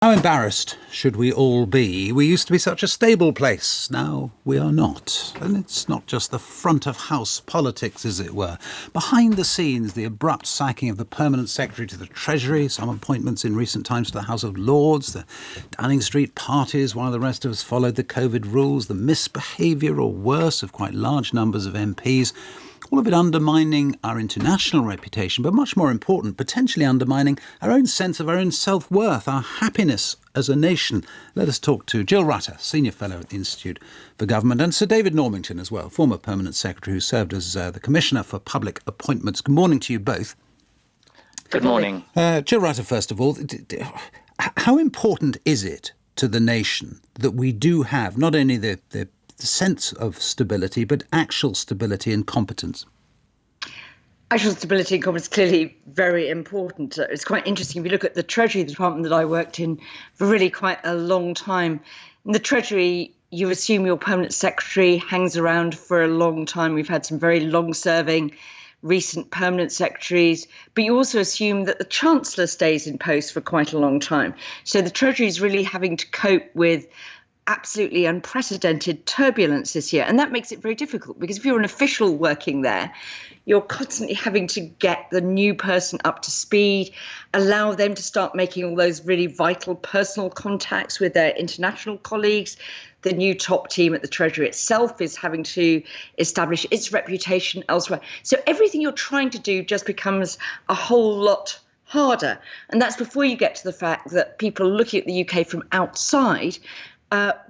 How embarrassed should we all be? We used to be such a stable place. Now we are not. And it's not just the front of house politics, as it were. Behind the scenes, the abrupt sacking of the permanent secretary to the Treasury, some appointments in recent times to the House of Lords, the Downing Street parties while the rest of us followed the COVID rules, the misbehaviour or worse of quite large numbers of MPs. All of it undermining our international reputation, but much more important, potentially undermining our own sense of our own self-worth, our happiness as a nation. Let us talk to Jill Rutter, Senior Fellow at the Institute for Government, and Sir David Newington as well, former Permanent Secretary who served as the Commissioner for Public Appointments. Good morning to you both. Good morning. Jill Rutter, first of all, how important is it to the nation that we do have not only the sense of stability, but actual stability and competence? Actual stability and competence is clearly very important. It's quite interesting. If you look at the Treasury department that I worked in for really quite a long time, in the Treasury, you assume your permanent secretary hangs around for a long time. We've had some very long-serving recent permanent secretaries, but you also assume that the Chancellor stays in post for quite a long time. So the Treasury is really having to cope with absolutely unprecedented turbulence this year. And that makes it very difficult because if you're an official working there, you're constantly having to get the new person up to speed, allow them to start making all those really vital personal contacts with their international colleagues. The new top team at the Treasury itself is having to establish its reputation elsewhere. So everything you're trying to do just becomes a whole lot harder. And that's before you get to the fact that people looking at the UK from outside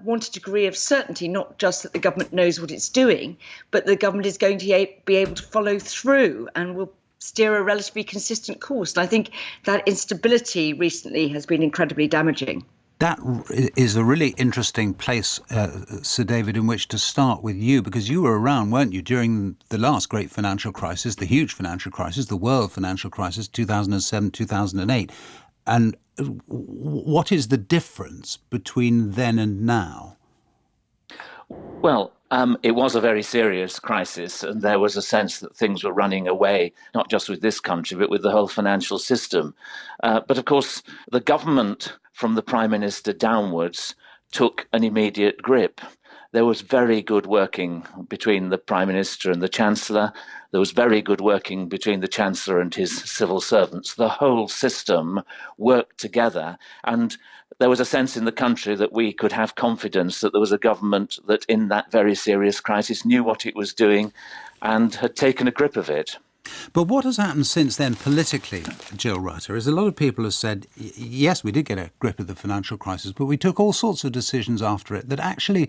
want a degree of certainty, not just that the government knows what it's doing, but the government is going to be able to follow through and will steer a relatively consistent course. And I think that instability recently has been incredibly damaging. That is a really interesting place, Sir David, in which to start with you, because you were around, weren't you, during the last great financial crisis, the huge financial crisis, the world financial crisis, 2007, 2008. And what is the difference between then and now? Well, it was a very serious crisis, and there was a sense that things were running away, not just with this country, but with the whole financial system. But of course, the government, from the Prime Minister downwards, took an immediate grip. There was very good working between the Prime Minister and the Chancellor. There was very good working between the Chancellor and his civil servants. The whole system worked together, and there was a sense in the country that we could have confidence that there was a government that in that very serious crisis knew what it was doing and had taken a grip of it. But what has happened since then politically, Jill Rutter, is a lot of people have said, yes, we did get a grip of the financial crisis, but we took all sorts of decisions after it that actually,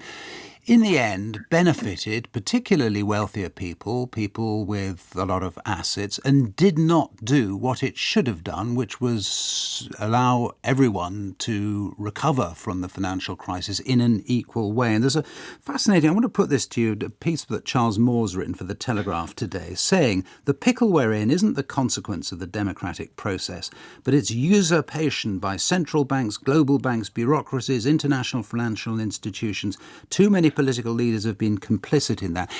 in the end, benefited particularly wealthier people, people with a lot of assets, and did not do what it should have done, which was allow everyone to recover from the financial crisis in an equal way. And there's a fascinating, I want to put this to you, a piece that Charles Moore's written for The Telegraph today, saying the pickle we're in isn't the consequence of the democratic process, but its usurpation by central banks, global banks, bureaucracies, international financial institutions. Too many political leaders have been complicit in that.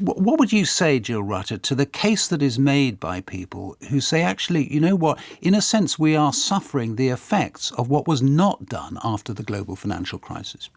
What would you say, Jill Rutter, to the case that is made by people who say, actually, you know what, in a sense, we are suffering the effects of what was not done after the global financial crisis?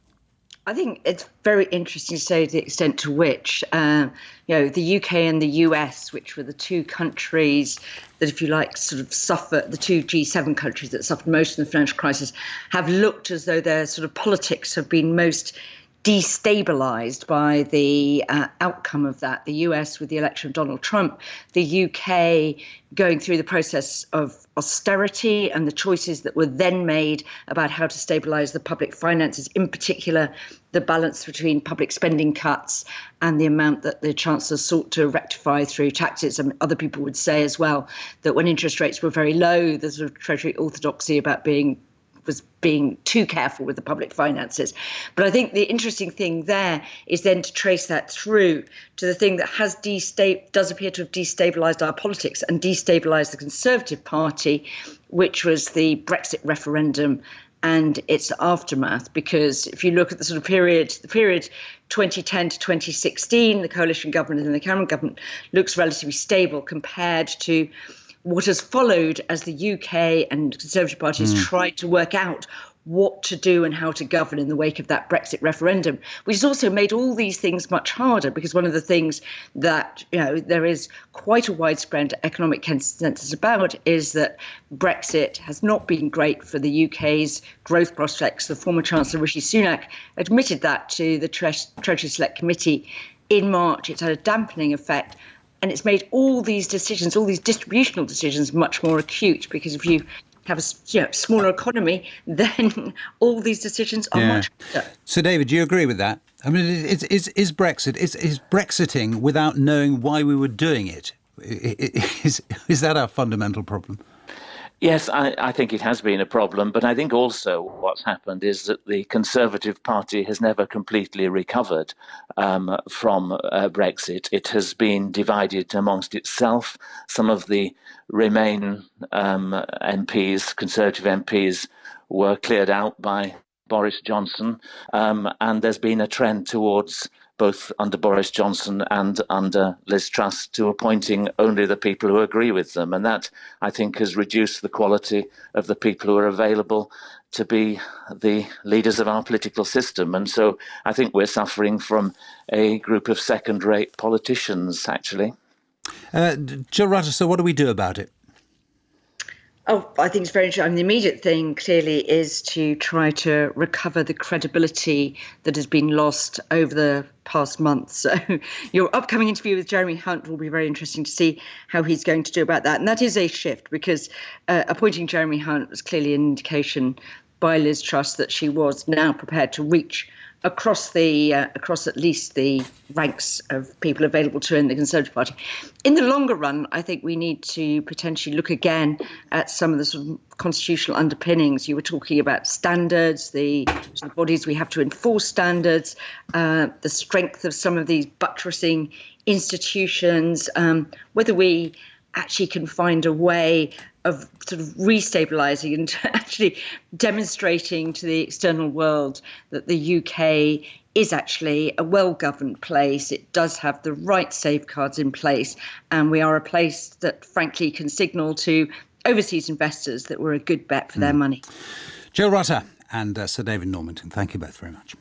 I think it's very interesting to say the extent to which, the UK and the US, which were the two countries that, if you like, sort of suffered, the two G7 countries that suffered most in the financial crisis, have looked as though their sort of politics have been most destabilised by the outcome of that. The US with the election of Donald Trump, the UK going through the process of austerity and the choices that were then made about how to stabilise the public finances, in particular the balance between public spending cuts and the amount that the Chancellor sought to rectify through taxes. And other people would say as well that when interest rates were very low, the sort of Treasury orthodoxy about being too careful with the public finances. But I think the interesting thing there is then to trace that through to the thing that does appear to have destabilised our politics and destabilised the Conservative Party, which was the Brexit referendum and its aftermath. Because if you look at the sort of period 2010 to 2016, the coalition government and the Cameron government looks relatively stable compared to what has followed as the UK and Conservative parties tried to work out what to do and how to govern in the wake of that Brexit referendum, which has also made all these things much harder, because one of the things that there is quite a widespread economic consensus about is that Brexit has not been great for the UK's growth prospects. The former Chancellor Rishi Sunak admitted that to the Treasury Select Committee in March. It's had a dampening effect. And it's made all these decisions, all these distributional decisions, much more acute, because if you have a smaller economy, then all these decisions are much better. So, David, do you agree with that? I mean, is Brexit, is Brexiting without knowing why we were doing it? Is that our fundamental problem? Yes, I think it has been a problem, but I think also what's happened is that the Conservative Party has never completely recovered from Brexit. It has been divided amongst itself. Some of the Remain MPs, Conservative MPs, were cleared out by Boris Johnson, and there's been a trend towards, both under Boris Johnson and under Liz Truss, to appointing only the people who agree with them. And that, I think, has reduced the quality of the people who are available to be the leaders of our political system. And so I think we're suffering from a group of second-rate politicians, actually. Jill Rutter, so what do we do about it? Oh, I think it's very interesting. I mean, the immediate thing clearly is to try to recover the credibility that has been lost over the past month. So your upcoming interview with Jeremy Hunt will be very interesting to see how he's going to do about that. And that is a shift, because appointing Jeremy Hunt was clearly an indication by Liz Truss that she was now prepared to reach across at least the ranks of people available to her in the Conservative Party. In the longer run, I think we need to potentially look again at some of the sort of constitutional underpinnings. You were talking about standards, the sort of bodies we have to enforce standards, the strength of some of these buttressing institutions, whether we actually can find a way of sort of restabilising and actually demonstrating to the external world that the UK is actually a well-governed place. It does have the right safeguards in place, and we are a place that, frankly, can signal to overseas investors that we're a good bet for their money. Jill Rutter and Sir David Normington, thank you both very much.